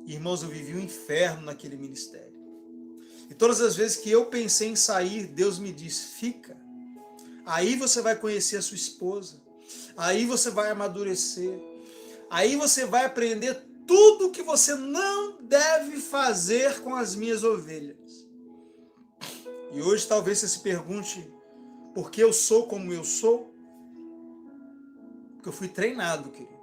Irmãos, eu vivi um inferno naquele ministério. E todas as vezes que eu pensei em sair, Deus me disse, fica. Aí você vai conhecer a sua esposa. Aí você vai amadurecer. Aí você vai aprender tudo que você não deve fazer com as minhas ovelhas. E hoje talvez você se pergunte, por que eu sou como eu sou? Porque eu fui treinado, querido.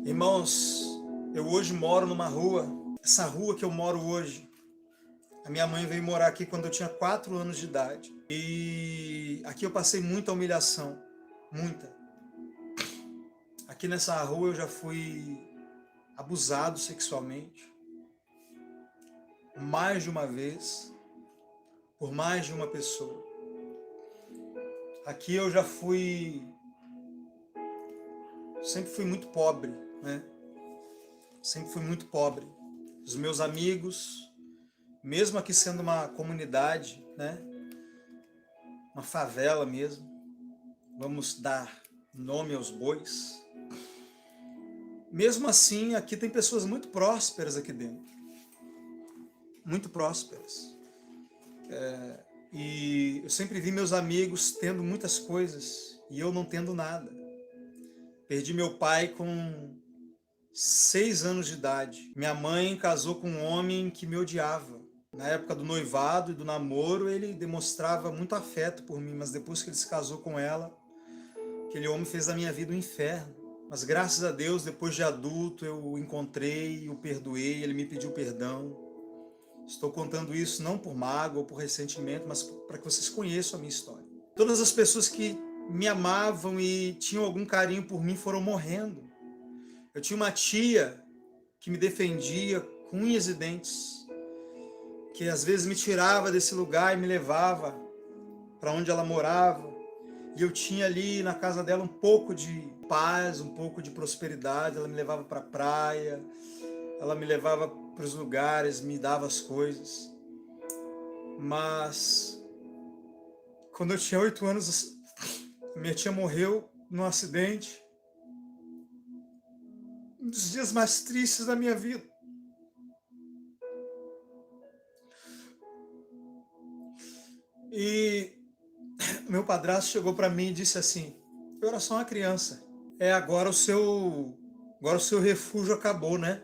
Irmãos, eu hoje moro numa rua, essa rua que eu moro hoje, a minha mãe veio morar aqui quando eu tinha 4 anos de idade. E aqui eu passei muita humilhação, muita. Aqui nessa rua eu já fui abusado sexualmente, mais de uma vez, por mais de uma pessoa. Aqui eu já sempre fui muito pobre, né? Sempre fui muito pobre. Os meus amigos, mesmo aqui sendo uma comunidade, né? Uma favela mesmo, vamos dar nome aos bois. Mesmo assim, aqui tem pessoas muito prósperas aqui dentro. Muito prósperas. E eu sempre vi meus amigos tendo muitas coisas e eu não tendo nada. Perdi meu pai com 6 anos de idade. Minha mãe casou com um homem que me odiava. Na época do noivado e do namoro, ele demonstrava muito afeto por mim, mas depois que ele se casou com ela, aquele homem fez da minha vida um inferno. Mas graças a Deus, depois de adulto, eu o encontrei, o perdoei, ele me pediu perdão. Estou contando isso não por mágoa ou por ressentimento, mas para que vocês conheçam a minha história. Todas as pessoas que me amavam e tinham algum carinho por mim foram morrendo. Eu tinha uma tia que me defendia com unhas e dentes, que às vezes me tirava desse lugar e me levava para onde ela morava. E eu tinha ali na casa dela um pouco de paz, um pouco de prosperidade. Ela me levava para a praia, ela me levava para os lugares, me dava as coisas. Mas quando eu tinha 8 anos, minha tia morreu num acidente. Um dos dias mais tristes da minha vida. E meu padrasto chegou para mim e disse assim, eu era só uma criança. Agora o seu refúgio acabou, né?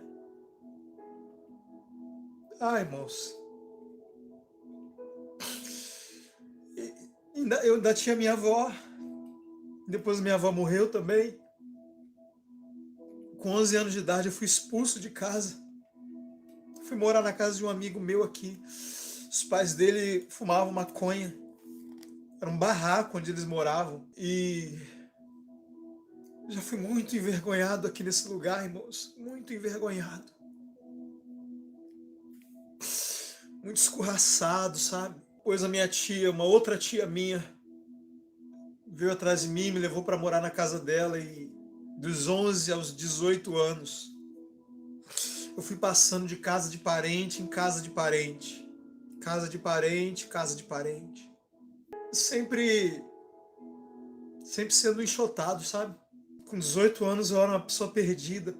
Ah, irmãos. Eu ainda tinha minha avó. Depois minha avó morreu também. Com 11 anos de idade eu fui expulso de casa. Fui morar na casa de um amigo meu aqui. Os pais dele fumavam maconha. Era um barraco onde eles moravam. E já fui muito envergonhado aqui nesse lugar, irmãos. Muito envergonhado. Muito escorraçado, sabe? Pois a minha tia, uma outra tia minha, veio atrás de mim, me levou para morar na casa dela e dos 11 aos 18 anos, eu fui passando de casa de parente em casa de parente. Casa de parente, casa de parente. Sempre sendo enxotado, sabe? Com 18 anos eu era uma pessoa perdida.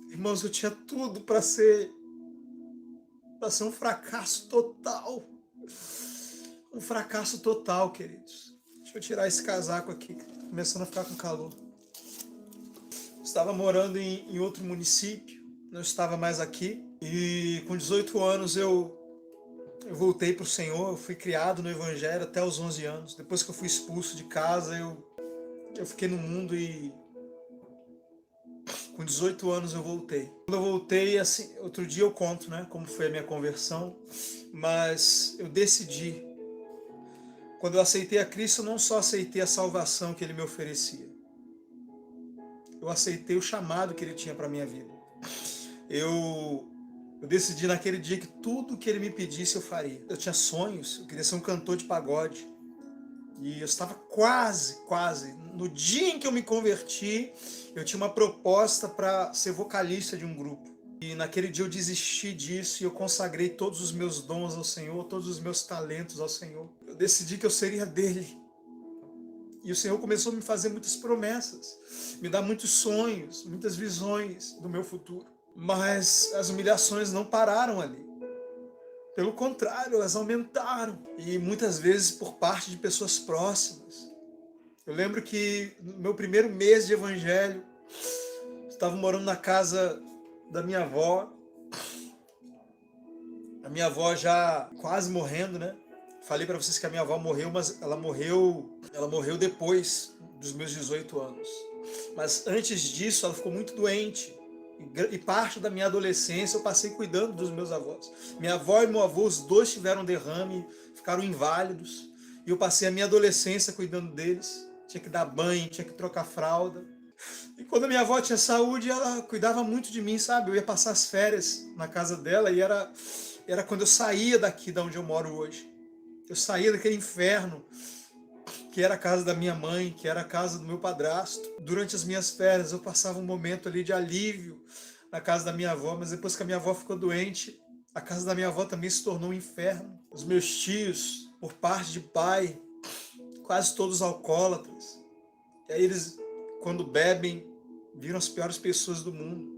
Irmãos, eu tinha tudo para ser um fracasso total. Um fracasso total, queridos. Deixa eu tirar esse casaco aqui, que tá começando a ficar com calor. Estava morando em outro município, não estava mais aqui. E com 18 anos eu voltei para o Senhor, eu fui criado no Evangelho até os 11 anos. Depois que eu fui expulso de casa, eu fiquei no mundo e com 18 anos eu voltei. Quando eu voltei, assim, outro dia eu conto, né, como foi a minha conversão, mas eu decidi. Quando eu aceitei a Cristo, eu não só aceitei a salvação que Ele me oferecia. eu aceitei o chamado que ele tinha para minha vida. Eu decidi naquele dia que tudo que ele me pedisse eu faria. Eu tinha sonhos, eu queria ser um cantor de pagode. E eu estava quase. No dia em que eu me converti, eu tinha uma proposta para ser vocalista de um grupo. E naquele dia eu desisti disso e eu consagrei todos os meus dons ao Senhor, todos os meus talentos ao Senhor. Eu decidi que eu seria dele. E o Senhor começou a me fazer muitas promessas, me dar muitos sonhos, muitas visões do meu futuro. Mas as humilhações não pararam ali. Pelo contrário, elas aumentaram. E muitas vezes por parte de pessoas próximas. Eu lembro que no meu primeiro mês de evangelho, eu estava morando na casa da minha avó. A minha avó já quase morrendo, né? Falei para vocês que a minha avó morreu, mas ela morreu depois dos meus 18 anos. Mas antes disso, ela ficou muito doente. E parte da minha adolescência eu passei cuidando dos meus avós. Minha avó e meu avô, os dois tiveram derrame, ficaram inválidos. E eu passei a minha adolescência cuidando deles. Tinha que dar banho, tinha que trocar fralda. E quando a minha avó tinha saúde, ela cuidava muito de mim, sabe? Eu ia passar as férias na casa dela e era quando eu saía daqui, de onde eu moro hoje. Eu saía daquele inferno que era a casa da minha mãe, que era a casa do meu padrasto. Durante as minhas férias eu passava um momento ali de alívio na casa da minha avó, mas depois que a minha avó ficou doente, a casa da minha avó também se tornou um inferno. Os meus tios, por parte de pai, quase todos alcoólatras. E aí eles, quando bebem, viram as piores pessoas do mundo.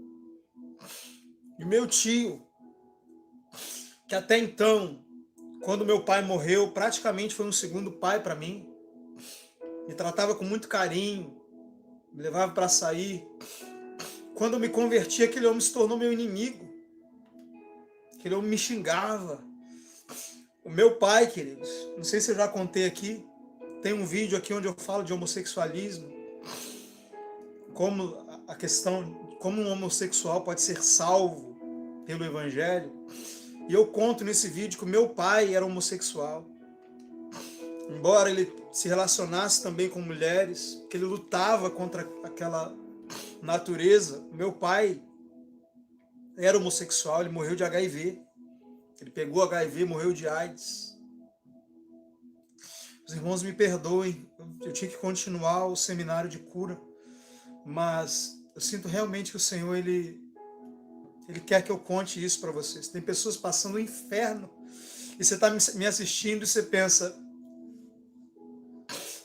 E meu tio, que até então, quando meu pai morreu, praticamente foi um segundo pai para mim, me tratava com muito carinho, me levava para sair. Quando eu me converti, aquele homem se tornou meu inimigo. Aquele homem me xingava. O meu pai, queridos, não sei se eu já contei aqui, tem um vídeo aqui onde eu falo de homossexualismo, como a questão, como um homossexual pode ser salvo pelo evangelho. E eu conto nesse vídeo que o meu pai era homossexual. Embora ele se relacionasse também com mulheres, que ele lutava contra aquela natureza, meu pai era homossexual, ele morreu de HIV. Ele pegou HIV, morreu de AIDS. Os irmãos me perdoem, eu tinha que continuar o seminário de cura, mas eu sinto realmente que o Senhor, Ele quer que eu conte isso para vocês. Tem pessoas passando o inferno, e você está me assistindo e você pensa,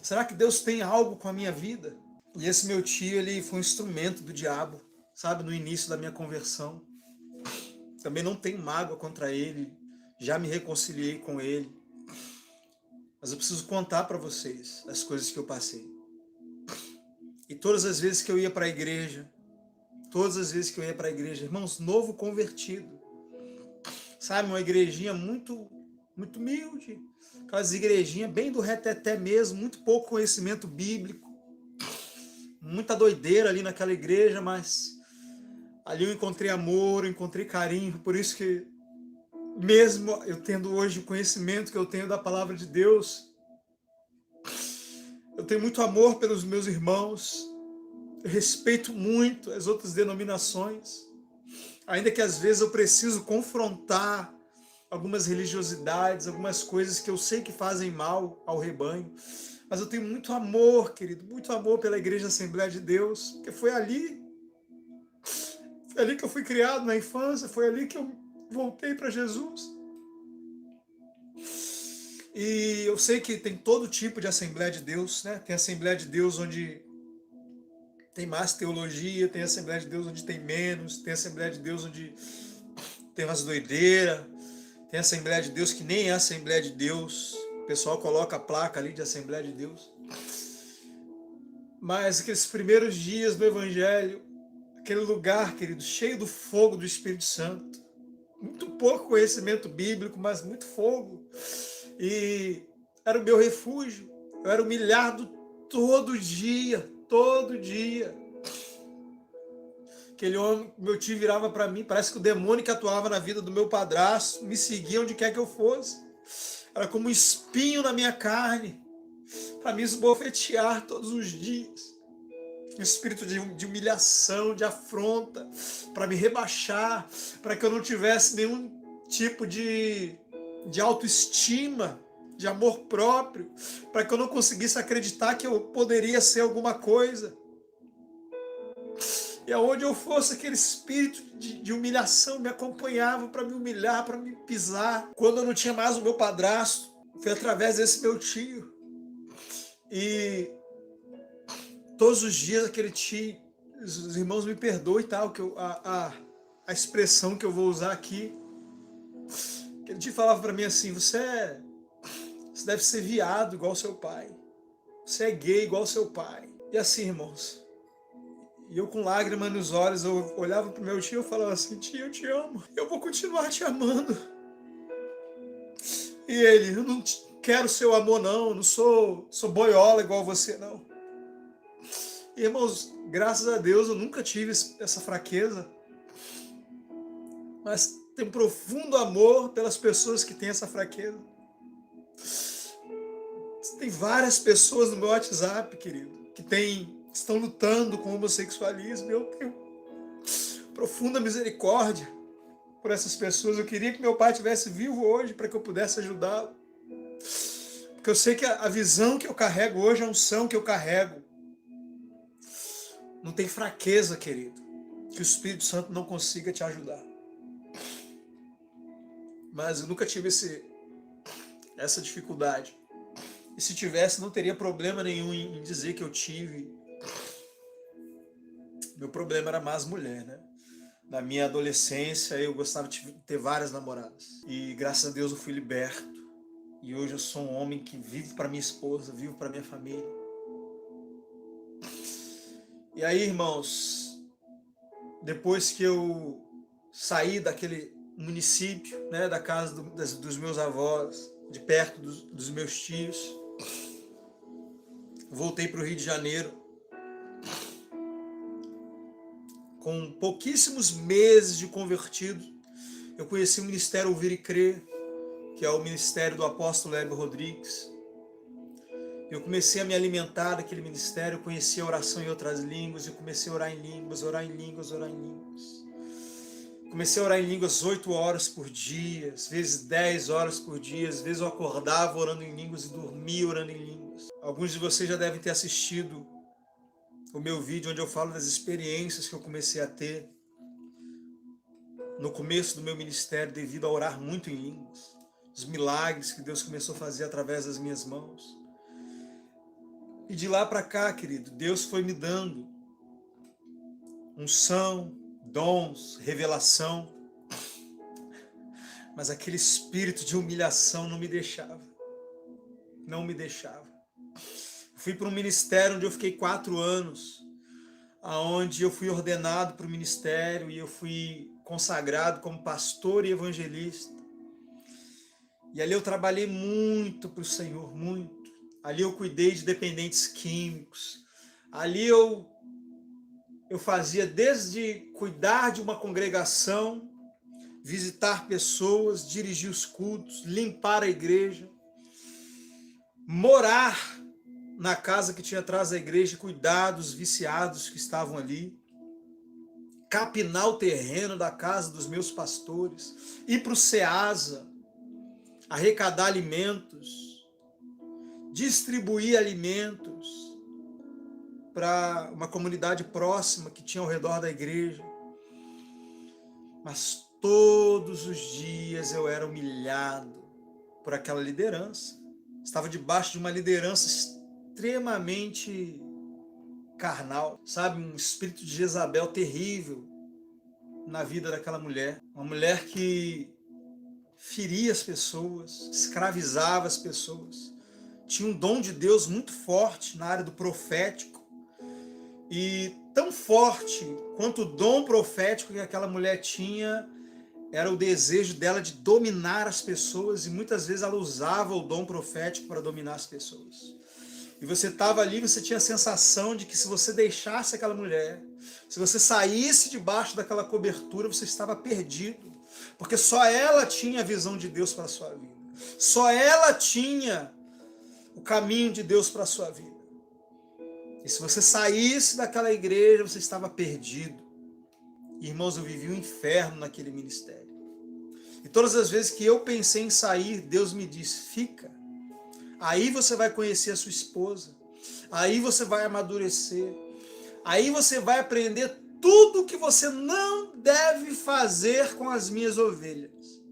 será que Deus tem algo com a minha vida? E esse meu tio, ele foi um instrumento do diabo, sabe, no início da minha conversão. Também não tenho mágoa contra ele, já me reconciliei com ele. Mas eu preciso contar para vocês as coisas que eu passei. E todas as vezes que eu ia para a igreja, irmãos, novo convertido, sabe, uma igrejinha muito humilde, aquelas igrejinhas bem do reteté mesmo, muito pouco conhecimento bíblico, muita doideira ali naquela igreja, mas ali eu encontrei amor, eu encontrei carinho, por isso que mesmo eu tendo hoje o conhecimento que eu tenho da palavra de Deus, eu tenho muito amor pelos meus irmãos, eu respeito muito as outras denominações, ainda que às vezes eu preciso confrontar algumas religiosidades, algumas coisas que eu sei que fazem mal ao rebanho, mas eu tenho muito amor, querido, muito amor pela Igreja Assembleia de Deus, porque foi ali que eu fui criado na infância, foi ali que eu voltei para Jesus. E eu sei que tem todo tipo de Assembleia de Deus, né? Tem Assembleia de Deus onde tem mais teologia, tem Assembleia de Deus onde tem menos, tem Assembleia de Deus onde tem umas doideiras, tem Assembleia de Deus que nem é Assembleia de Deus, o pessoal coloca a placa ali de Assembleia de Deus. Mas aqueles primeiros dias do Evangelho, aquele lugar, querido, cheio do fogo do Espírito Santo, muito pouco conhecimento bíblico, mas muito fogo, e era o meu refúgio, eu era humilhado todo dia, aquele homem, meu tio virava para mim, parece que o demônio que atuava na vida do meu padrasto me seguia onde quer que eu fosse, era como um espinho na minha carne, para me esbofetear todos os dias. um espírito de humilhação, de afronta, para me rebaixar, para que eu não tivesse nenhum tipo de autoestima, de amor próprio, para que eu não conseguisse acreditar que eu poderia ser alguma coisa. E aonde eu fosse, aquele espírito de humilhação me acompanhava para me humilhar, para me pisar. Quando eu não tinha mais o meu padrasto, foi através desse meu tio. E todos os dias aquele tio, os irmãos me perdoem e tal, que a expressão que eu vou usar aqui, aquele tio falava para mim assim: você deve ser viado igual seu pai, você é gay igual seu pai. E assim, irmãos, e eu com lágrimas nos olhos, eu olhava pro meu tio e falava assim: tio, eu te amo, eu vou continuar te amando. E ele: eu não quero seu amor não, eu não sou boiola igual você não. E, irmãos, graças a Deus eu nunca tive essa fraqueza, mas tenho profundo amor pelas pessoas que têm essa fraqueza. Tem várias pessoas no meu WhatsApp, querido, que estão lutando com o homossexualismo. Eu tenho profunda misericórdia por essas pessoas. Eu queria que meu pai estivesse vivo hoje para que eu pudesse ajudá-lo. Porque eu sei que a visão que eu carrego hoje, a unção que eu carrego, não tem fraqueza, querido, que o Espírito Santo não consiga te ajudar. Mas eu nunca tive essa dificuldade. E se tivesse, não teria problema nenhum em dizer que eu tive. Meu problema era mais mulher, né? Na minha adolescência, eu gostava de ter várias namoradas. E graças a Deus eu fui liberto. E hoje eu sou um homem que vive para minha esposa, vivo para minha família. E aí, irmãos, depois que eu saí daquele município, né, da casa dos meus avós, de perto dos meus tios, voltei para o Rio de Janeiro. Com pouquíssimos meses de convertido, eu conheci o Ministério Ouvir e Crer, que é o ministério do apóstolo Hélio Rodrigues. Eu comecei a me alimentar daquele ministério, eu conheci a oração em outras línguas, eu comecei a orar em línguas, orar em línguas, orar em línguas. Comecei a orar em línguas 8 horas por dia, às vezes 10 horas por dia, às vezes eu acordava orando em línguas e dormia orando em línguas. Alguns de vocês já devem ter assistido o meu vídeo onde eu falo das experiências que eu comecei a ter no começo do meu ministério devido a orar muito em línguas. Os milagres que Deus começou a fazer através das minhas mãos. E de lá para cá, querido, Deus foi me dando unção, dons, revelação. Mas aquele espírito de humilhação não me deixava. Não me deixava. Fui para um ministério onde eu fiquei 4 anos, onde eu fui ordenado para o ministério e eu fui consagrado como pastor e evangelista. E ali eu trabalhei muito para o Senhor, muito. Ali eu cuidei de dependentes químicos. Ali eu fazia desde cuidar de uma congregação, visitar pessoas, dirigir os cultos, limpar a igreja, morar na casa que tinha atrás da igreja, cuidar dos viciados que estavam ali, capinar o terreno da casa dos meus pastores, ir para o Ceasa, arrecadar alimentos, distribuir alimentos para uma comunidade próxima que tinha ao redor da igreja. Mas todos os dias eu era humilhado por aquela liderança. Estava debaixo de uma liderança extremamente carnal, sabe? Um espírito de Jezabel terrível na vida daquela mulher. Uma mulher que feria as pessoas, escravizava as pessoas. Tinha um dom de Deus muito forte na área do profético. E tão forte quanto o dom profético que aquela mulher tinha, era o desejo dela de dominar as pessoas, e muitas vezes ela usava o dom profético para dominar as pessoas. E você estava ali, você tinha a sensação de que se você deixasse aquela mulher, se você saísse debaixo daquela cobertura, você estava perdido. Porque só ela tinha a visão de Deus para a sua vida. Só ela tinha o caminho de Deus para a sua vida. E se você saísse daquela igreja, você estava perdido. Irmãos, eu vivi um inferno naquele ministério. E todas as vezes que eu pensei em sair, Deus me disse, fica. Aí você vai conhecer a sua esposa. Aí você vai amadurecer. Aí você vai aprender tudo o que você não deve fazer com as minhas ovelhas.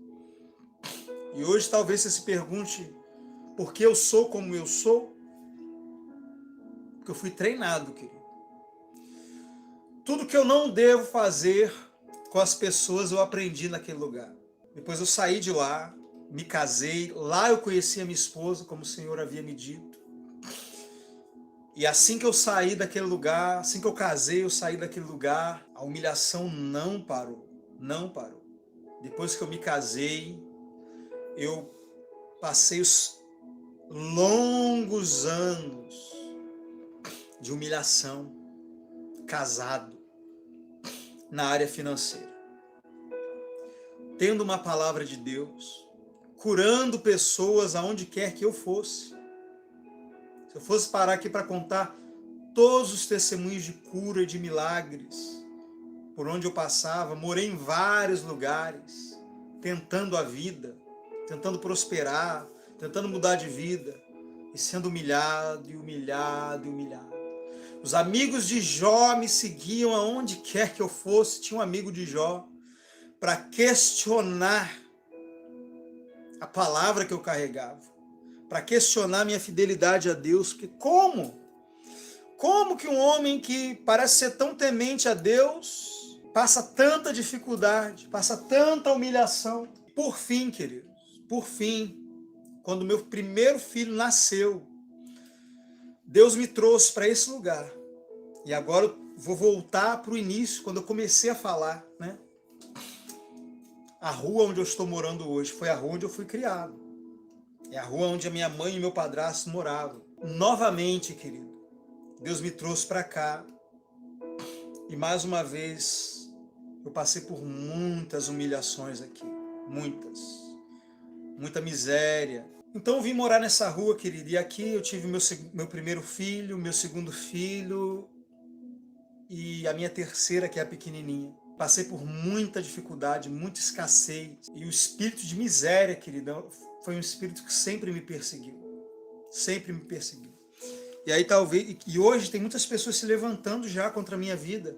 E hoje talvez você se pergunte, por que eu sou como eu sou? Porque eu fui treinado, querido. Tudo que eu não devo fazer com as pessoas eu aprendi naquele lugar. Depois eu saí de lá, me casei, lá eu conheci a minha esposa, como o Senhor havia me dito. E assim que eu saí daquele lugar, assim que eu casei, eu saí daquele lugar, a humilhação não parou, não parou. Depois que eu me casei, eu passei os longos anos de humilhação, casado, na área financeira. Tendo uma palavra de Deus, curando pessoas aonde quer que eu fosse. Se eu fosse parar aqui para contar todos os testemunhos de cura e de milagres, por onde eu passava, morei em vários lugares, tentando a vida, tentando prosperar, tentando mudar de vida, e sendo humilhado, e humilhado, e humilhado. Os amigos de Jó me seguiam aonde quer que eu fosse. Tinha um amigo de Jó para questionar a palavra que eu carregava, para questionar minha fidelidade a Deus, porque como que um homem que parece ser tão temente a Deus passa tanta dificuldade, passa tanta humilhação? Por fim, queridos, por fim, quando meu primeiro filho nasceu, Deus me trouxe para esse lugar. E agora eu vou voltar para o início, quando eu comecei a falar, né? A rua onde eu estou morando hoje foi a rua onde eu fui criado. É a rua onde a minha mãe e meu padrasto moravam. Novamente, querido, Deus me trouxe para cá. E mais uma vez, eu passei por muitas humilhações aqui. Muitas. Muita miséria. Então eu vim morar nessa rua, querido. E aqui eu tive meu primeiro filho, meu segundo filho e a minha terceira, que é a pequenininha. Passei por muita dificuldade, muita escassez. E o espírito de miséria, querida, foi um espírito que sempre me perseguiu. Sempre me perseguiu. E aí talvez, e hoje tem muitas pessoas se levantando já contra a minha vida.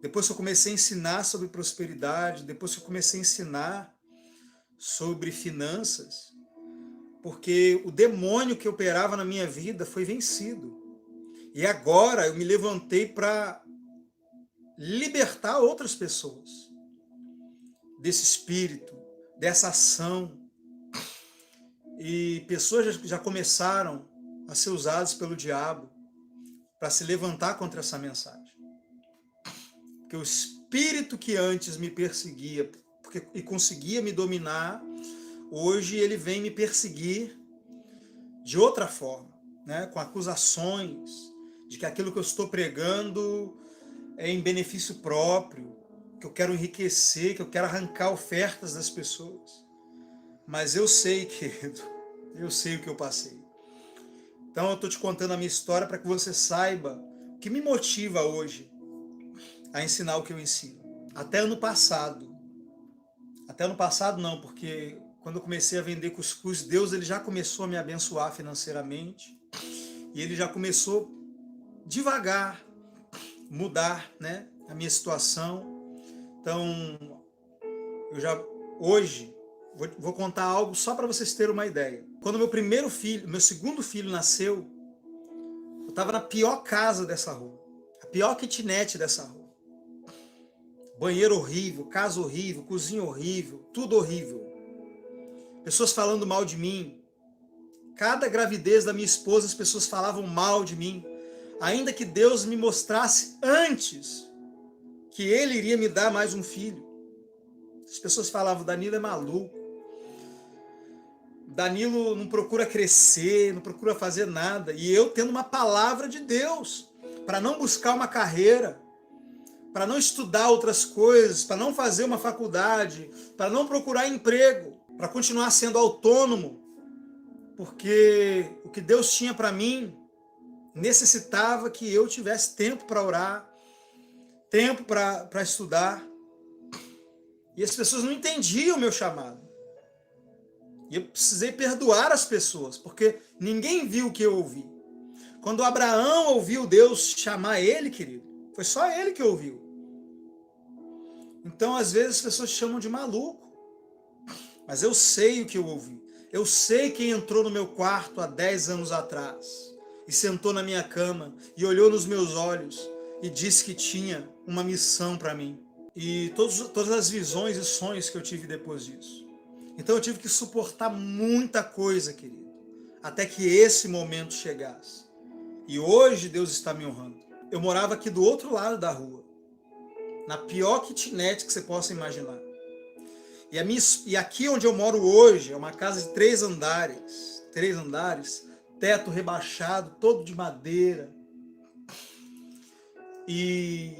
Depois que eu comecei a ensinar sobre prosperidade, depois que eu comecei a ensinar sobre finanças, porque o demônio que operava na minha vida foi vencido. E agora eu me levantei para libertar outras pessoas desse espírito, dessa ação. E pessoas já começaram a ser usadas pelo diabo para se levantar contra essa mensagem. Porque o espírito que antes me perseguia e conseguia me dominar, hoje ele vem me perseguir de outra forma, né? Com acusações de que aquilo que eu estou pregando é em benefício próprio, que eu quero enriquecer, que eu quero arrancar ofertas das pessoas. Mas eu sei, querido, eu sei o que eu passei. Então eu estou te contando a minha história para que você saiba o que me motiva hoje a ensinar o que eu ensino. Até ano passado não, porque quando eu comecei a vender cuscuz, Deus ele já começou a me abençoar financeiramente e ele já começou devagar mudar, né, a minha situação. Então eu já hoje vou contar algo só para vocês terem uma ideia. Quando meu segundo filho nasceu, eu estava na pior casa dessa rua, a pior kitnet dessa rua. Banheiro horrível, casa horrível, cozinha horrível, tudo horrível. Pessoas falando mal de mim. Cada gravidez da minha esposa, as pessoas falavam mal de mim. Ainda que Deus me mostrasse antes que Ele iria me dar mais um filho. As pessoas falavam, Danilo é maluco. Danilo não procura crescer, não procura fazer nada. E eu tendo uma palavra de Deus para não buscar uma carreira, para não estudar outras coisas, para não fazer uma faculdade, para não procurar emprego, para continuar sendo autônomo, porque o que Deus tinha para mim necessitava que eu tivesse tempo para orar, tempo para estudar. E as pessoas não entendiam o meu chamado. E eu precisei perdoar as pessoas, porque ninguém viu o que eu ouvi. Quando Abraão ouviu Deus chamar ele, querido, foi só ele que ouviu. Então, às vezes, as pessoas chamam de maluco. Mas eu sei o que eu ouvi. Eu sei quem entrou no meu quarto há 10 anos atrás e sentou na minha cama e olhou nos meus olhos e disse que tinha uma missão para mim. E todas as visões e sonhos que eu tive depois disso. Então eu tive que suportar muita coisa, querido, até que esse momento chegasse. E hoje Deus está me honrando. Eu morava aqui do outro lado da rua, na pior kitnet que você possa imaginar. E aqui onde eu moro hoje é uma casa de 3 andares, teto rebaixado, todo de madeira. E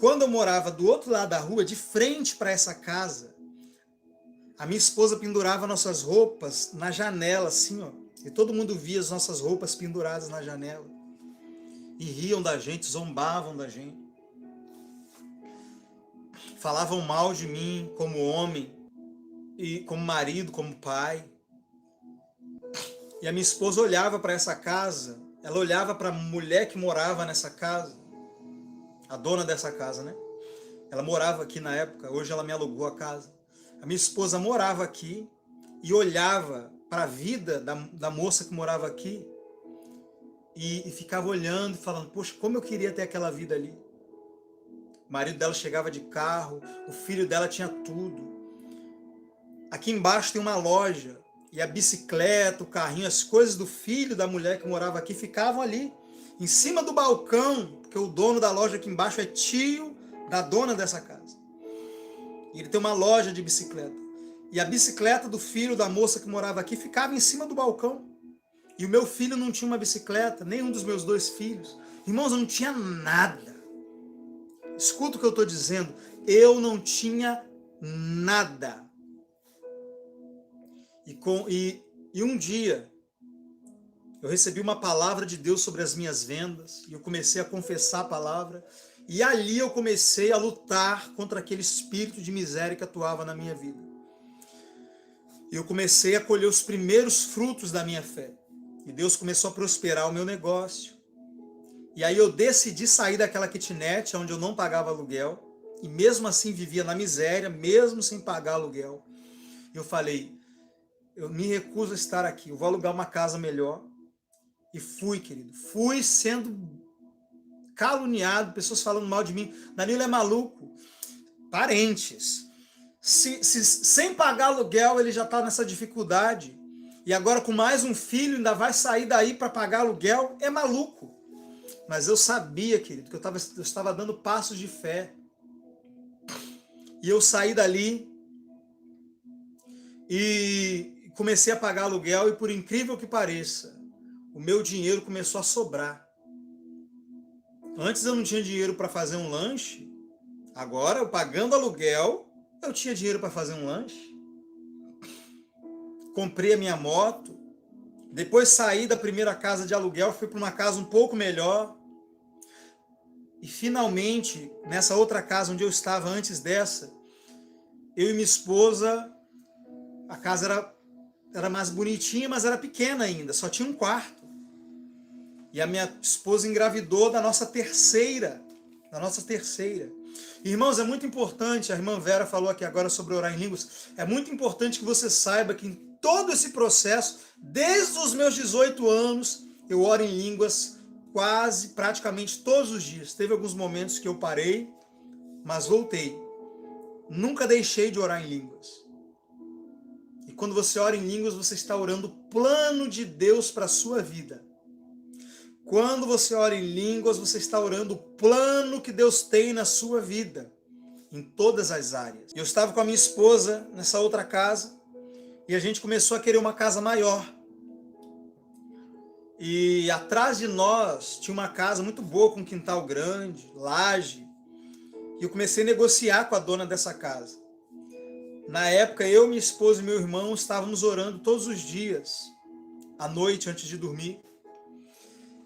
quando eu morava do outro lado da rua, de frente para essa casa, a minha esposa pendurava nossas roupas na janela, assim, ó. E todo mundo via as nossas roupas penduradas na janela. E riam da gente, zombavam da gente. Falavam mal de mim como homem, e como marido, como pai. E a minha esposa olhava para essa casa, ela olhava para a mulher que morava nessa casa, a dona dessa casa, né? Ela morava aqui na época, hoje ela me alugou a casa. A minha esposa morava aqui e olhava para a vida da moça que morava aqui e ficava olhando e falando, poxa, como eu queria ter aquela vida ali. O marido dela chegava de carro, o filho dela tinha tudo. Aqui embaixo tem uma loja e a bicicleta, o carrinho, as coisas do filho da mulher que morava aqui ficavam ali, em cima do balcão, porque o dono da loja aqui embaixo é tio da dona dessa casa. E ele tem uma loja de bicicleta. E a bicicleta do filho da moça que morava aqui ficava em cima do balcão. E o meu filho não tinha uma bicicleta, nenhum dos meus 2 filhos. Irmãos, eu não tinha nada. Escuta o que eu estou dizendo. Eu não tinha nada. E um dia, eu recebi uma palavra de Deus sobre as minhas vendas, e eu comecei a confessar a palavra, e ali eu comecei a lutar contra aquele espírito de miséria que atuava na minha vida. E eu comecei a colher os primeiros frutos da minha fé. E Deus começou a prosperar o meu negócio. E aí eu decidi sair daquela kitnet, onde eu não pagava aluguel, e mesmo assim vivia na miséria, mesmo sem pagar aluguel. E eu falei, eu me recuso a estar aqui, eu vou alugar uma casa melhor. E fui, querido, fui sendo caluniado, pessoas falando mal de mim. Danilo é maluco. Parentes. Sem pagar aluguel ele já está nessa dificuldade. E agora com mais um filho ainda vai sair daí para pagar aluguel. É maluco. Mas eu sabia, querido, que eu estava dando passos de fé. E eu saí dali e comecei a pagar aluguel, e por incrível que pareça, o meu dinheiro começou a sobrar. Antes eu não tinha dinheiro para fazer um lanche, agora eu pagando aluguel, eu tinha dinheiro para fazer um lanche. Comprei a minha moto, depois saí da primeira casa de aluguel, fui para uma casa um pouco melhor. E finalmente, nessa outra casa onde eu estava antes dessa, eu e minha esposa, a casa era mais bonitinha, mas era pequena ainda, só tinha um quarto. E a minha esposa engravidou da nossa terceira. Irmãos, é muito importante, a irmã Vera falou aqui agora sobre orar em línguas, é muito importante que você saiba que em todo esse processo, desde os meus 18 anos, eu oro em línguas praticamente todos os dias. Teve alguns momentos que eu parei, mas voltei. Nunca deixei de orar em línguas. E quando você ora em línguas, você está orando o plano de Deus para a sua vida. Quando você ora em línguas, você está orando o plano que Deus tem na sua vida, em todas as áreas. Eu estava com a minha esposa nessa outra casa, e a gente começou a querer uma casa maior. E atrás de nós tinha uma casa muito boa, com um quintal grande, laje. E eu comecei a negociar com a dona dessa casa. Na época, eu, minha esposa e meu irmão estávamos orando todos os dias, à noite, antes de dormir.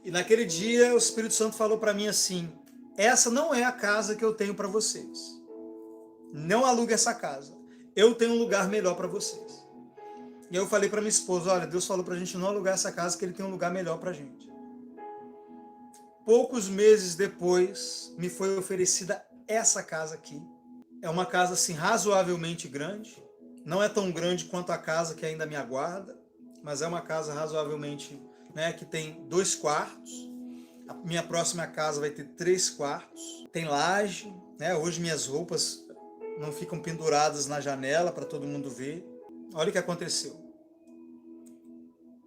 E naquele dia o Espírito Santo falou para mim assim: essa não é a casa que eu tenho para vocês. Não alugue essa casa. Eu tenho um lugar melhor para vocês. E eu falei para minha esposa: olha, Deus falou para a gente não alugar essa casa, que Ele tem um lugar melhor para a gente. Poucos meses depois, me foi oferecida essa casa aqui. É uma casa assim razoavelmente grande. Não é tão grande quanto a casa que ainda me aguarda, mas é uma casa razoavelmente, né, que tem 2 quartos. A minha próxima casa vai ter 3 quartos. Tem laje, né? Hoje minhas roupas não ficam penduradas na janela para todo mundo ver. Olha o que aconteceu.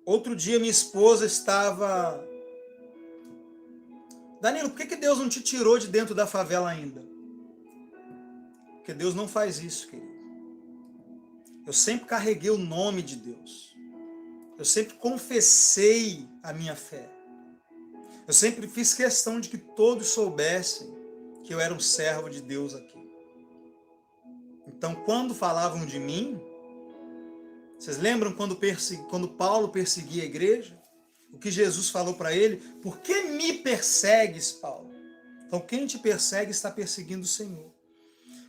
Outro dia minha esposa estava: Danilo, por que Deus não te tirou de dentro da favela ainda? Porque Deus não faz isso, querido. Eu sempre carreguei o nome de Deus. Eu sempre confessei a minha fé. Eu sempre fiz questão de que todos soubessem que eu era um servo de Deus aqui. Então, quando falavam de mim, vocês lembram quando Paulo perseguia a igreja? O que Jesus falou para ele? Por que me persegues, Paulo? Então, quem te persegue está perseguindo o Senhor.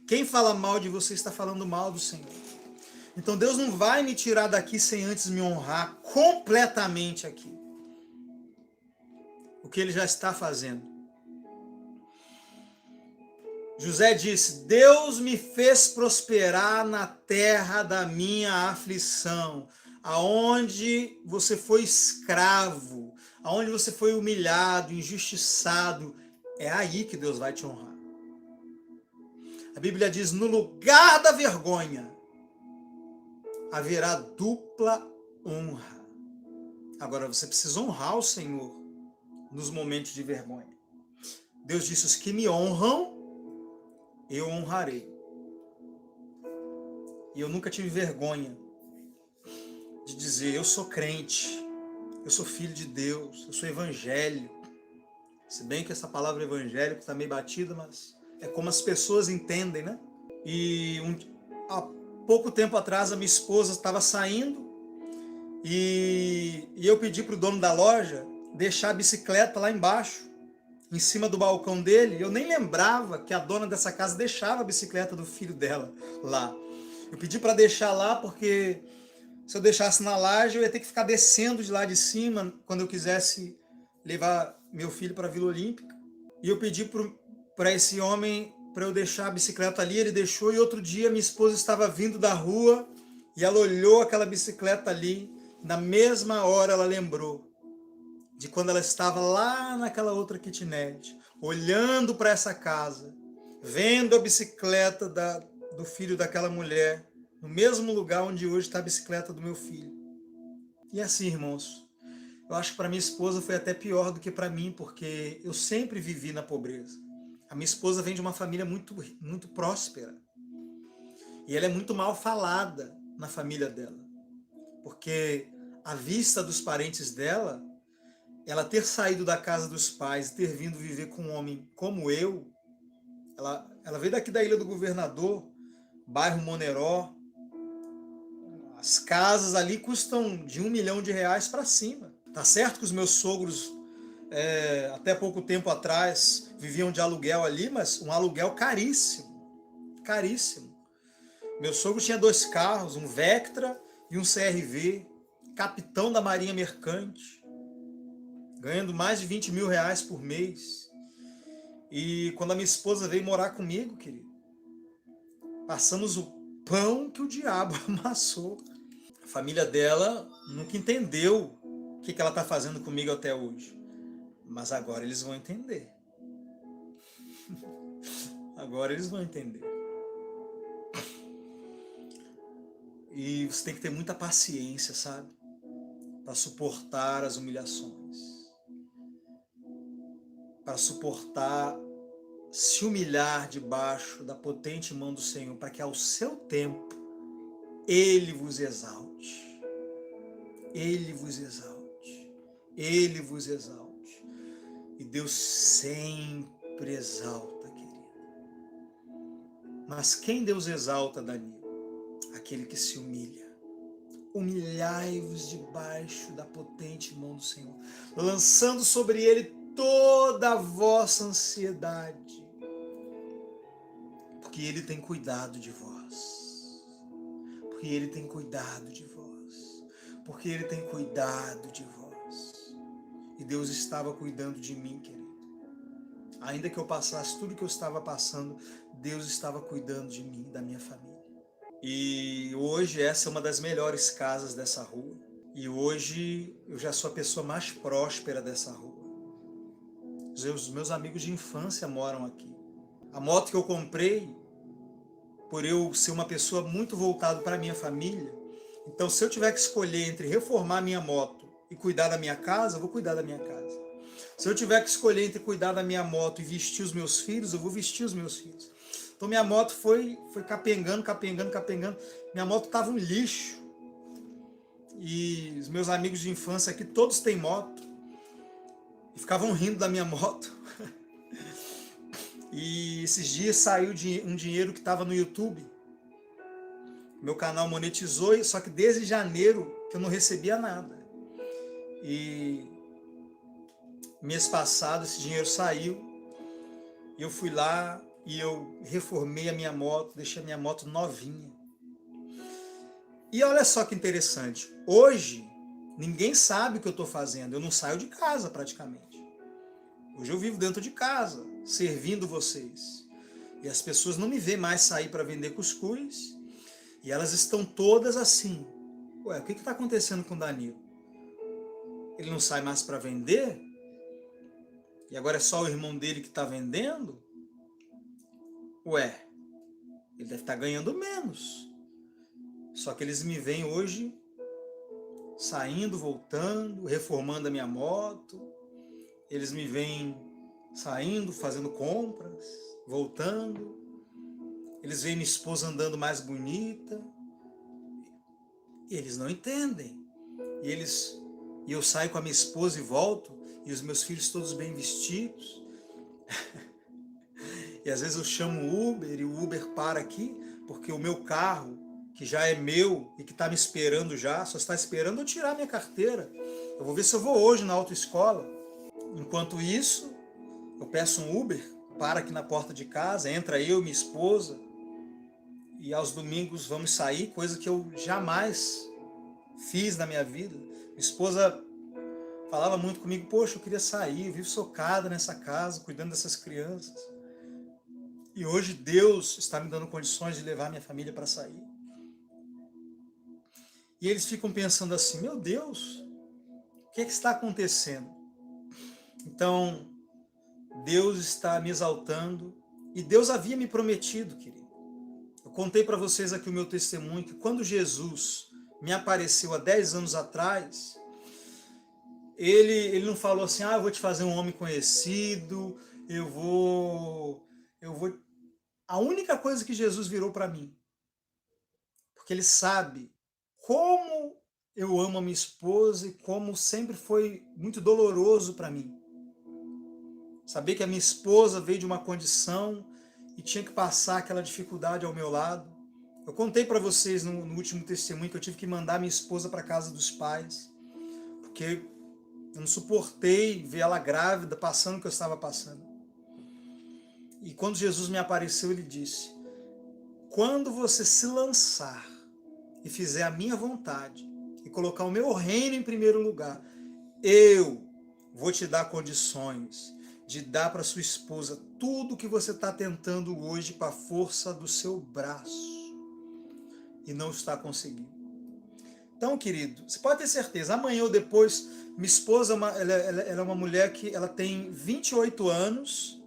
Quem fala mal de você está falando mal do Senhor. Então, Deus não vai me tirar daqui sem antes me honrar completamente aqui. O que Ele já está fazendo. José disse: Deus me fez prosperar na terra da minha aflição, aonde você foi escravo, aonde você foi humilhado, injustiçado, é aí que Deus vai te honrar. A Bíblia diz: no lugar da vergonha haverá dupla honra. Agora você precisa honrar o Senhor nos momentos de vergonha. Deus disse: os que me honram, eu honrarei. E eu nunca tive vergonha de dizer: eu sou crente, eu sou filho de Deus, eu sou evangélico. Se bem que essa palavra evangélico está meio batida, mas é como as pessoas entendem, né? E há pouco tempo atrás a minha esposa estava saindo e eu pedi para o dono da loja deixar a bicicleta lá embaixo, em cima do balcão dele. Eu nem lembrava que a dona dessa casa deixava a bicicleta do filho dela lá. Eu pedi para deixar lá porque se eu deixasse na laje eu ia ter que ficar descendo de lá de cima quando eu quisesse levar meu filho para a Vila Olímpica. E eu pedi para esse homem para eu deixar a bicicleta ali, ele deixou. E outro dia minha esposa estava vindo da rua e ela olhou aquela bicicleta ali. Na mesma hora ela lembrou de quando ela estava lá naquela outra kitnet, olhando para essa casa, vendo a bicicleta do filho daquela mulher, no mesmo lugar onde hoje está a bicicleta do meu filho. E assim, irmãos, eu acho que para minha esposa foi até pior do que para mim, porque eu sempre vivi na pobreza. A minha esposa vem de uma família muito, muito próspera. E ela é muito mal falada na família dela. Porque à vista dos parentes dela, ela ter saído da casa dos pais e ter vindo viver com um homem como eu, ela veio daqui da Ilha do Governador, bairro Moneró. As casas ali custam de R$1 milhão para cima. Tá certo que os meus sogros, até pouco tempo atrás, viviam de aluguel ali, mas um aluguel caríssimo. Caríssimo. Meu sogro tinha 2 carros, um Vectra e um CRV, capitão da Marinha Mercante, ganhando mais de R$20 mil por mês. E quando a minha esposa veio morar comigo, querido, passamos o pão que o diabo amassou. A família dela nunca entendeu o que ela está fazendo comigo até hoje. Mas agora eles vão entender. Agora eles vão entender. E você tem que ter muita paciência, sabe? Para suportar as humilhações. Para suportar se humilhar debaixo da potente mão do Senhor, para que ao seu tempo Ele vos exalte. Ele vos exalte. Ele vos exalte. E Deus sempre exalta, querido. Mas quem Deus exalta, Danilo? Aquele que se humilha. humilhai-vos debaixo da potente mão do Senhor, lançando sobre ele toda a vossa ansiedade, porque ele tem cuidado de vós, porque ele tem cuidado de vós, porque ele tem cuidado de vós. E Deus estava cuidando de mim, querido. Ainda que eu passasse tudo que eu estava passando, Deus estava cuidando de mim, da minha família. E hoje essa é uma das melhores casas dessa rua. E hoje eu já sou a pessoa mais próspera dessa rua. Os meus amigos de infância moram aqui. A moto que eu comprei, por eu ser uma pessoa muito voltada para a minha família, então se eu tiver que escolher entre reformar a minha moto e cuidar da minha casa, eu vou cuidar da minha casa. Se eu tiver que escolher entre cuidar da minha moto e vestir os meus filhos, eu vou vestir os meus filhos. Então minha moto foi capengando. Minha moto estava um lixo. E os meus amigos de infância aqui, todos têm moto. E ficavam rindo da minha moto. E esses dias saiu um dinheiro que estava no YouTube. Meu canal monetizou, só que desde janeiro que eu não recebia nada. E mês passado esse dinheiro saiu. E eu fui lá e eu reformei a minha moto, deixei a minha moto novinha. E olha só que interessante. Hoje, ninguém sabe o que eu estou fazendo. Eu não saio de casa praticamente. Hoje eu vivo dentro de casa, servindo vocês. E as pessoas não me veem mais sair para vender cuscuz. E elas estão todas assim. Ué, o que está acontecendo com o Danilo? Ele não sai mais para vender? E agora é só o irmão dele que está vendendo? Ué, ele deve estar ganhando menos. Só que eles me veem hoje saindo, voltando, reformando a minha moto. Eles me veem saindo, fazendo compras, voltando. Eles veem minha esposa andando mais bonita. E eles não entendem. E eu saio com a minha esposa e volto, e os meus filhos todos bem vestidos. E às vezes eu chamo o Uber, e o Uber para aqui, porque o meu carro, que já é meu e que está me esperando já, só está esperando eu tirar minha carteira. Eu vou ver se eu vou hoje na autoescola. Enquanto isso, eu peço um Uber, para aqui na porta de casa, entra eu e minha esposa, e aos domingos vamos sair, coisa que eu jamais fiz na minha vida. Minha esposa falava muito comigo, poxa, eu queria sair, eu vivo socada nessa casa, cuidando dessas crianças. E hoje Deus está me dando condições de levar minha família para sair. E eles ficam pensando assim, meu Deus, o que é que está acontecendo? Então, Deus está me exaltando, e Deus havia me prometido, querido. Eu contei para vocês aqui o meu testemunho, que quando Jesus me apareceu há 10 anos atrás, ele não falou assim, eu vou te fazer um homem conhecido, eu vou... A única coisa que Jesus virou para mim, porque ele sabe como eu amo a minha esposa e como sempre foi muito doloroso para mim. Saber que a minha esposa veio de uma condição e tinha que passar aquela dificuldade ao meu lado. Eu contei para vocês no último testemunho que eu tive que mandar minha esposa para a casa dos pais, porque eu não suportei ver ela grávida, passando o que eu estava passando. E quando Jesus me apareceu, ele disse, quando você se lançar e fizer a minha vontade, e colocar o meu reino em primeiro lugar, eu vou te dar condições de dar para sua esposa tudo que você está tentando hoje com a força do seu braço e não está conseguindo. Então, querido, você pode ter certeza, amanhã ou depois, minha esposa ela é uma mulher que ela tem 28 anos,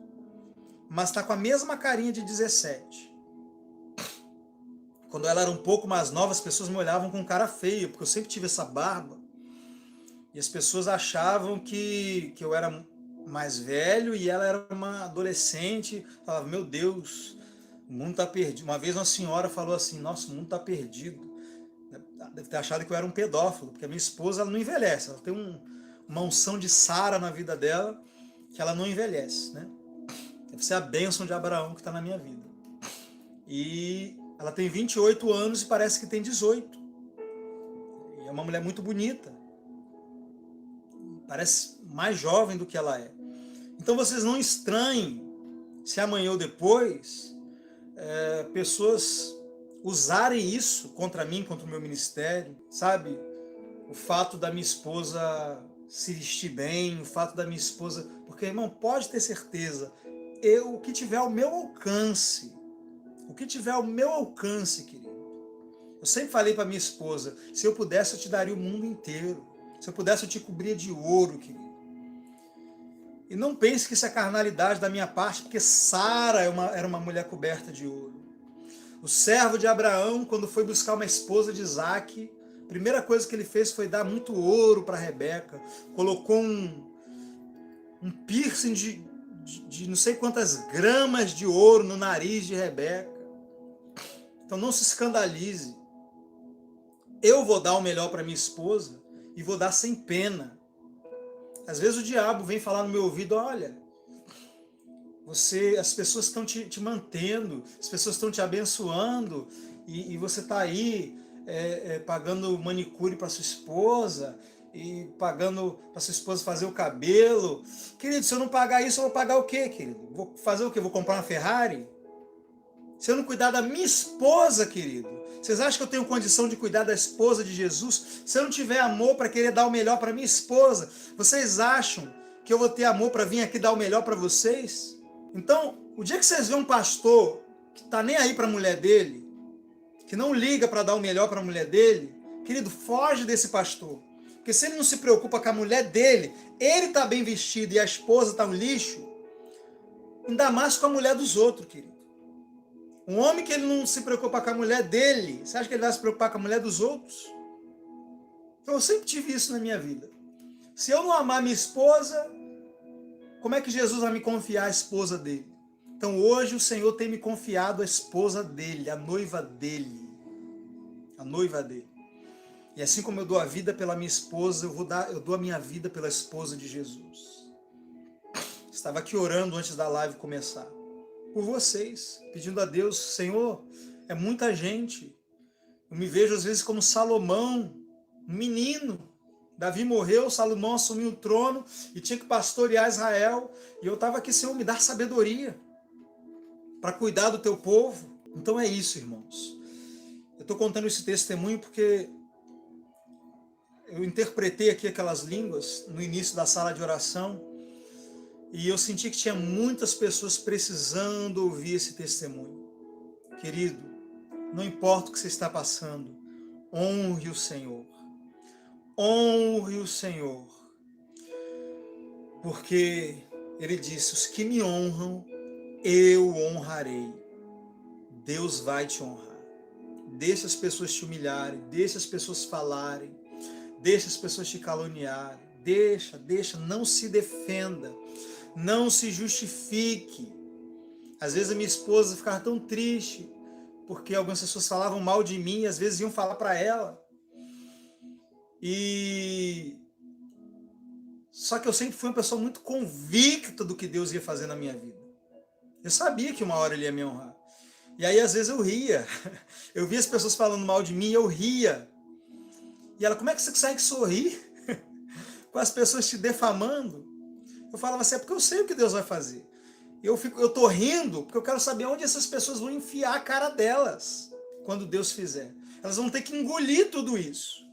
mas está com a mesma carinha de 17. Quando ela era um pouco mais nova, as pessoas me olhavam com cara feia, porque eu sempre tive essa barba. E as pessoas achavam que eu era mais velho e ela era uma adolescente. Falava, meu Deus, o mundo está perdido. Uma vez uma senhora falou assim, nossa, o mundo está perdido. Deve ter achado que eu era um pedófilo, porque a minha esposa ela não envelhece. Ela tem uma unção de Sara na vida dela, que ela não envelhece, né? Deve ser a bênção de Abraão que está na minha vida. E ela tem 28 anos e parece que tem 18. uma mulher muito bonita. Parece mais jovem do que ela é. Então vocês não estranhem se amanhã ou depois pessoas usarem isso contra mim, contra o meu ministério, sabe? O fato da minha esposa se vestir bem, o fato da minha esposa... Porque, irmão, pode ter certeza, o que tiver ao meu alcance, querido. Eu sempre falei para minha esposa, se eu pudesse eu te daria o mundo inteiro. Se eu pudesse eu te cobria de ouro, querido. E não pense que isso é carnalidade da minha parte, porque Sara era uma mulher coberta de ouro. O servo de Abraão, quando foi buscar uma esposa de Isaac, a primeira coisa que ele fez foi dar muito ouro para Rebeca. Colocou um piercing de não sei quantas gramas de ouro no nariz de Rebeca. Então não se escandalize. Eu vou dar o melhor para minha esposa e vou dar sem pena. Às vezes o diabo vem falar no meu ouvido, olha, as pessoas estão te mantendo, as pessoas estão te abençoando e você está aí pagando manicure para sua esposa e pagando para sua esposa fazer o cabelo. Querido, se eu não pagar isso, eu vou pagar o quê, querido? Vou fazer o quê? Vou comprar uma Ferrari? Se eu não cuidar da minha esposa, querido, vocês acham que eu tenho condição de cuidar da esposa de Jesus? Se eu não tiver amor para querer dar o melhor para minha esposa, vocês acham que eu vou ter amor para vir aqui dar o melhor para vocês? Então, o dia que vocês verem um pastor que está nem aí para a mulher dele, que não liga para dar o melhor para a mulher dele, querido, foge desse pastor. Porque se ele não se preocupa com a mulher dele, ele está bem vestido e a esposa está um lixo, ainda mais com a mulher dos outros, querido. Um homem que ele não se preocupa com a mulher dele, você acha que ele vai se preocupar com a mulher dos outros? Então, eu sempre tive isso na minha vida. Se eu não amar minha esposa, como é que Jesus vai me confiar a esposa dele? Então hoje o Senhor tem me confiado a esposa dele, a noiva dele. A noiva dele. E assim como eu dou a vida pela minha esposa, eu dou a minha vida pela esposa de Jesus. Estava aqui orando antes da live começar. Por vocês, pedindo a Deus, Senhor, é muita gente. Eu me vejo às vezes como Salomão, um menino. Davi morreu, Salomão assumiu o trono e tinha que pastorear Israel. E eu estava aqui, Senhor, me dar sabedoria para cuidar do teu povo. Então é isso, irmãos. Eu estou contando esse testemunho porque eu interpretei aqui aquelas línguas no início da sala de oração e eu senti que tinha muitas pessoas precisando ouvir esse testemunho. Querido, não importa o que você está passando, honre o Senhor. Honre o Senhor. Porque ele disse, os que me honram, eu honrarei. Deus vai te honrar. Deixa as pessoas te humilharem, deixa as pessoas falarem, deixa as pessoas te caluniarem, deixa, não se defenda, não se justifique. Às vezes a minha esposa ficava tão triste, porque algumas pessoas falavam mal de mim, às vezes iam falar para ela. Só que eu sempre fui uma pessoa muito convicta do que Deus ia fazer na minha vida. Eu sabia que uma hora Ele ia me honrar. E aí às vezes eu ria. Eu via as pessoas falando mal de mim e eu ria. E ela, como é que você consegue sorrir com as pessoas te defamando? Eu falava assim, é porque eu sei o que Deus vai fazer. Eu tô rindo porque eu quero saber onde essas pessoas vão enfiar a cara delas quando Deus fizer. Elas vão ter que engolir tudo isso.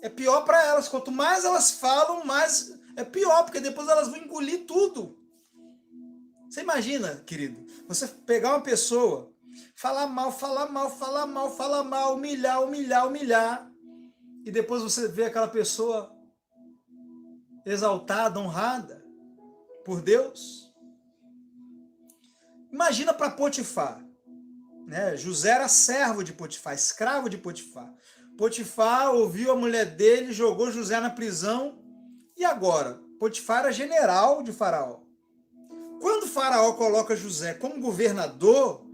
É pior para elas. Quanto mais elas falam, mais é pior, porque depois elas vão engolir tudo. Você imagina, querido, você pegar uma pessoa, falar mal, humilhar, e depois você vê aquela pessoa exaltada, honrada por Deus. Imagina para Potifar, né? José era servo de Potifar, escravo de Potifar. Potifar ouviu a mulher dele, jogou José na prisão, e agora? Potifar era general de Faraó. Quando Faraó coloca José como governador,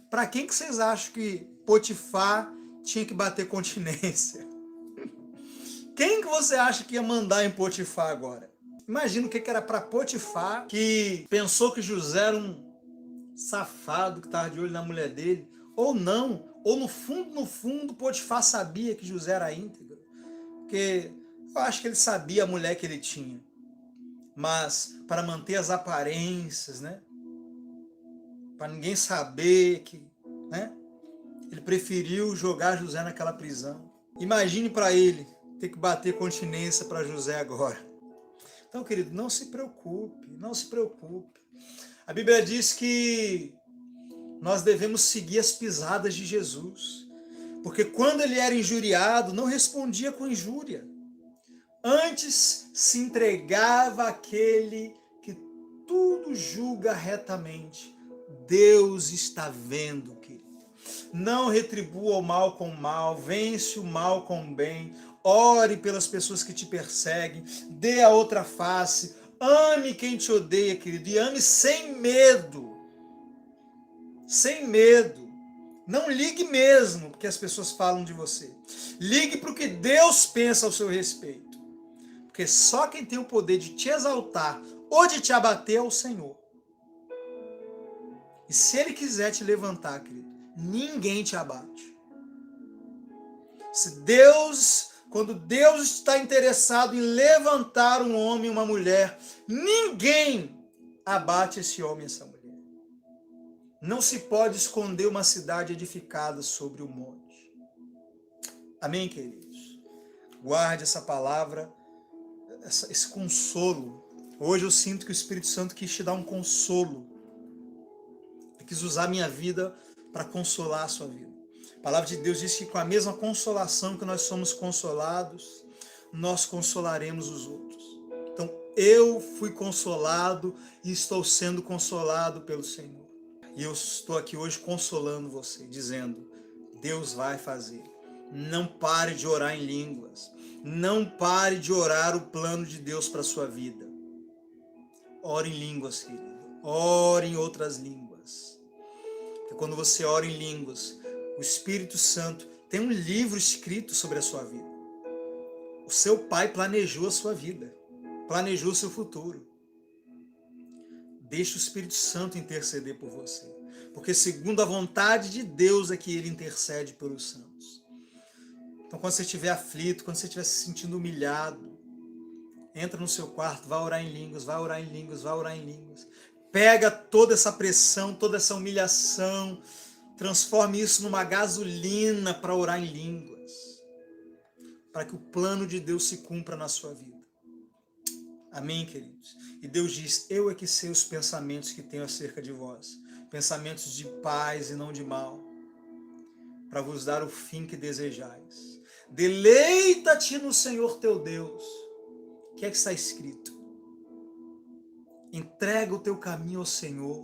para quem que vocês acham que Potifar tinha que bater continência? Quem que você acha que ia mandar em Potifar agora? Imagina o que era para Potifar, que pensou que José era um safado que estava de olho na mulher dele, ou não, ou no fundo, Potifar sabia que José era íntegro. porque eu acho que ele sabia a mulher que ele tinha, mas para manter as aparências, né? Para ninguém saber que, né? Ele preferiu jogar José naquela prisão. Imagine para ele ter que bater continência para José agora. Então, querido, não se preocupe, não se preocupe. A Bíblia diz que nós devemos seguir as pisadas de Jesus, porque quando ele era injuriado, não respondia com injúria. Antes se entregava àquele que tudo julga retamente. Deus está vendo, querido. Não retribua o mal com o mal, vence o mal com o bem. Ore pelas pessoas que te perseguem, dê a outra face, ame quem te odeia, querido, e ame sem medo. Sem medo. Não ligue mesmo porque as pessoas falam de você. Ligue para o que Deus pensa ao seu respeito. Porque só quem tem o poder de te exaltar ou de te abater é o Senhor. E se Ele quiser te levantar, querido, ninguém te abate. Quando Deus está interessado em levantar um homem e uma mulher, ninguém abate esse homem e essa mulher. Não se pode esconder uma cidade edificada sobre o monte. Amém, queridos? Guarde essa palavra, esse consolo. Hoje eu sinto que o Espírito Santo quis te dar um consolo. Ele quis usar a minha vida para consolar a sua vida. A palavra de Deus diz que com a mesma consolação que nós somos consolados, nós consolaremos os outros. Então, eu fui consolado e estou sendo consolado pelo Senhor. E eu estou aqui hoje consolando você, dizendo, Deus vai fazer. Não pare de orar em línguas. Não pare de orar o plano de Deus para a sua vida. Ore em línguas, querido. Ore em outras línguas. Porque quando você ora em línguas, o Espírito Santo tem um livro escrito sobre a sua vida. O seu Pai planejou a sua vida. Planejou o seu futuro. Deixe o Espírito Santo interceder por você. Porque segundo a vontade de Deus é que Ele intercede pelos santos. Então quando você estiver aflito, quando você estiver se sentindo humilhado, entra no seu quarto, vai orar em línguas, vai orar em línguas, vai orar em línguas. Pega toda essa pressão, toda essa humilhação, transforme isso numa gasolina para orar em línguas. Para que o plano de Deus se cumpra na sua vida. Amém, queridos? E Deus diz, eu é que sei os pensamentos que tenho acerca de vós. Pensamentos de paz e não de mal. Para vos dar o fim que desejais. Deleita-te no Senhor teu Deus. O que é que está escrito? Entrega o teu caminho ao Senhor.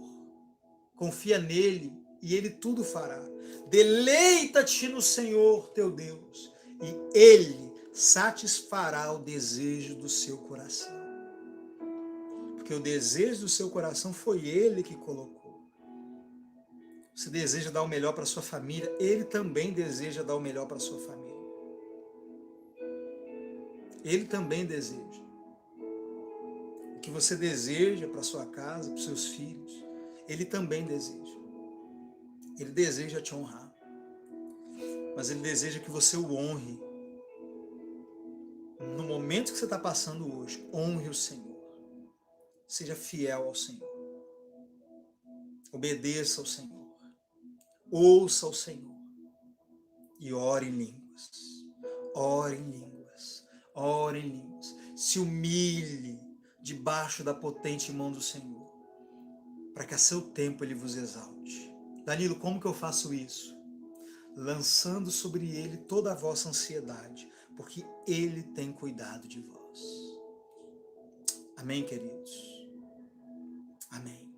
Confia nele e ele tudo fará. Deleita-te no Senhor teu Deus. E ele satisfará o desejo do seu coração. Porque o desejo do seu coração foi Ele que colocou. Você deseja dar o melhor para a sua família, Ele também deseja dar o melhor para a sua família. Ele também deseja. O que você deseja para a sua casa, para os seus filhos, Ele também deseja. Ele deseja te honrar. Mas Ele deseja que você o honre. No momento que você está passando hoje, honre o Senhor. Seja fiel ao Senhor. Obedeça ao Senhor. Ouça ao Senhor. E ore em línguas. Ore em línguas. Ore em línguas. Se humilhe debaixo da potente mão do Senhor. Para que a seu tempo Ele vos exalte. Danilo, como que eu faço isso? Lançando sobre Ele toda a vossa ansiedade. Porque Ele tem cuidado de vós. Amém, queridos? Amém.